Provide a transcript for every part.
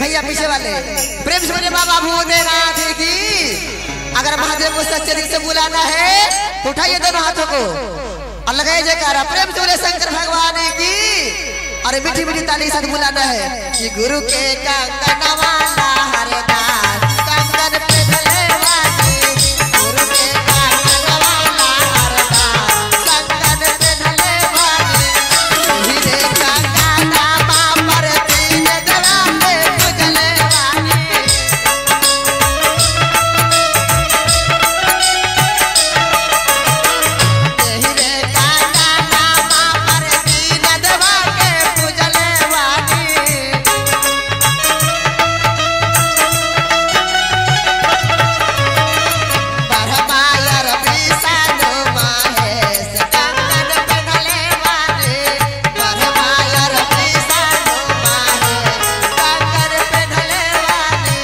भैया पीछे वाले प्रेम से बोले बाबा भूतनाथ की। अगर महादेव को सच्चे दिल से बुलाना है तो उठाइए दोनों हाथों को और लगाइए जयकारा। प्रेम से बोले शंकर भगवान की। और मीठी मीठी ताली के साथ बुलाना है कि गुरु के कंगन वाला हरदास कंगन पे ढले वाली। गुरु के कंगन वाला हरदास कंगन पे ढले वाली। हीरे कंगन पर तीन दरा पे उजले वाली। हीरे कंगन पर तीन दरा के उजले वाली। बरमायर विष्णु महेश कंगन पे ढले वाली। बरमायर विष्णु महेश कंगन पे ढले वाली।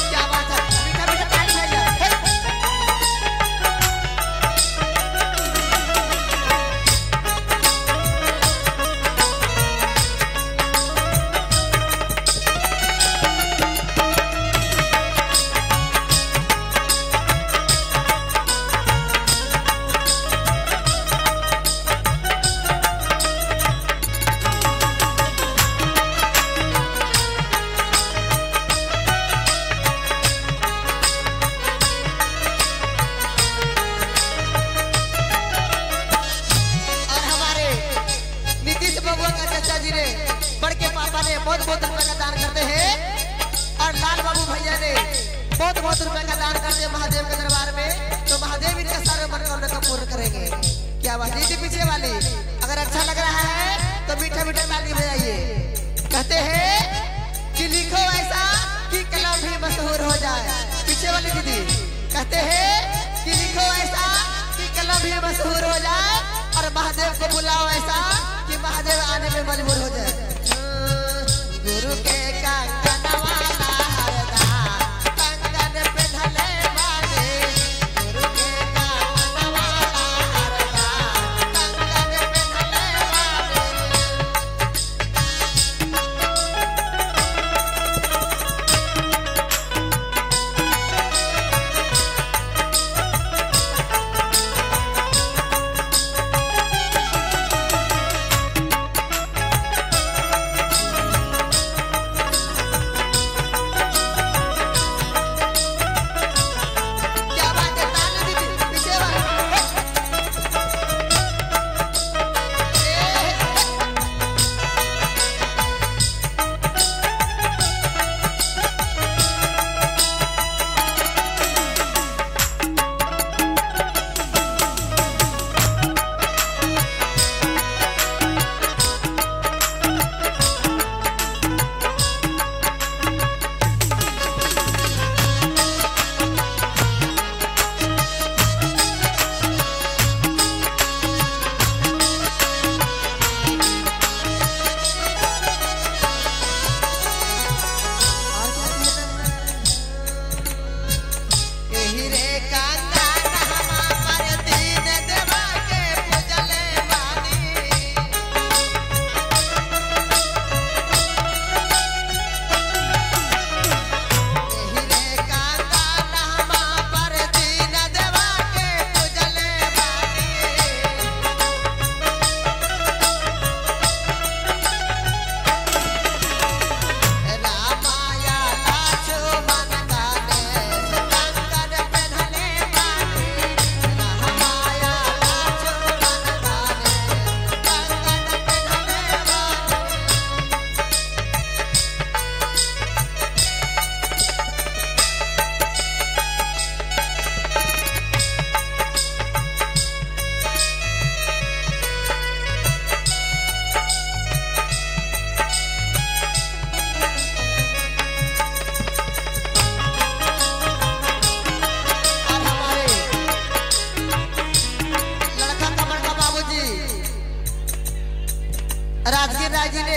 क्या बात है मीठा मीठा ताली भैया। और हमारे नीतीश बबुआ का चाचा जी ने बड़के पापा ने बहुत बहुत रुपए का दान करते हैं। और लाल बाबू भैया ने बहुत बहुत रुपए का दान करते हैं महादेव के दरबार में। तो महादेव इनका सारे मनोकामना को पूर्ण करेंगे। क्या बात है पीछे वाली। अगर अच्छा लग रहा है तो मीठा मीठा ताली बजाइए। कहते हैं कि लिखो ऐसा कि कलम भी मशहूर हो जाए। पीछे वाली दीदी कहते हैं कि लिखो ऐसा कि कलम भी मशहूर हो जाए। और महादेव को बुलाओ ऐसा कि महादेव आने में मजबूर हो जाए। गुरु के कंगन वाला हरदास कंगन पे ढले वाली। गुरु के कंगन वाला हरदास कंगन पे ढले वाली।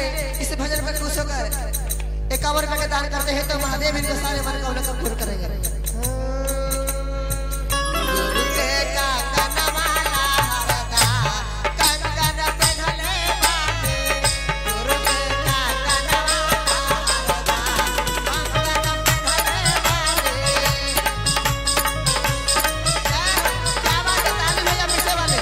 रे इस भजन पर खुश होकर 51 रुपए का दान करते हैं तो महादेव इनको सारे मनोकामना को पूर्ण करेंगे। गुरु के कंगन माला हरदा कंगन पहनले बाटे, गुरु के कंगन माला हरदा कंगन पहनले बाटे। क्या बात है, ताली भैया पीछे वाले।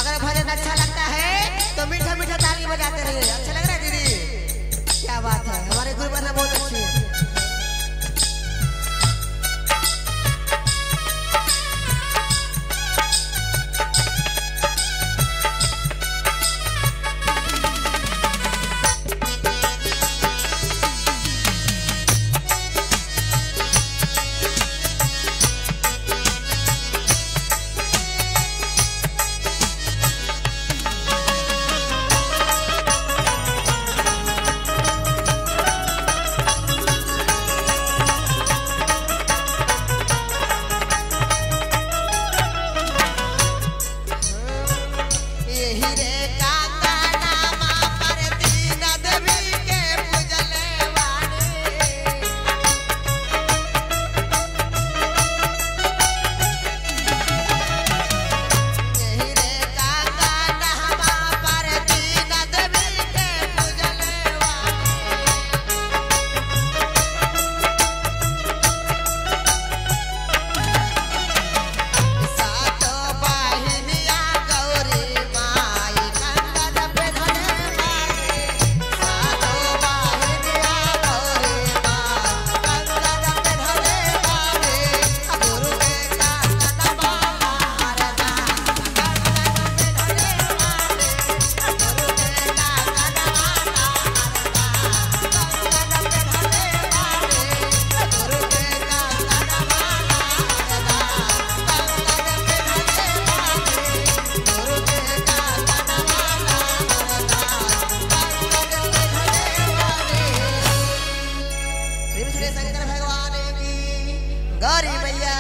अगर भजन अच्छा लगता है तो मीठा मीठा ताली बजाते रहिए। अच्छा लग रहा है दीदी? क्या बात है, हमारे गुरु बहना बहुत अच्छी है। गौरी मैया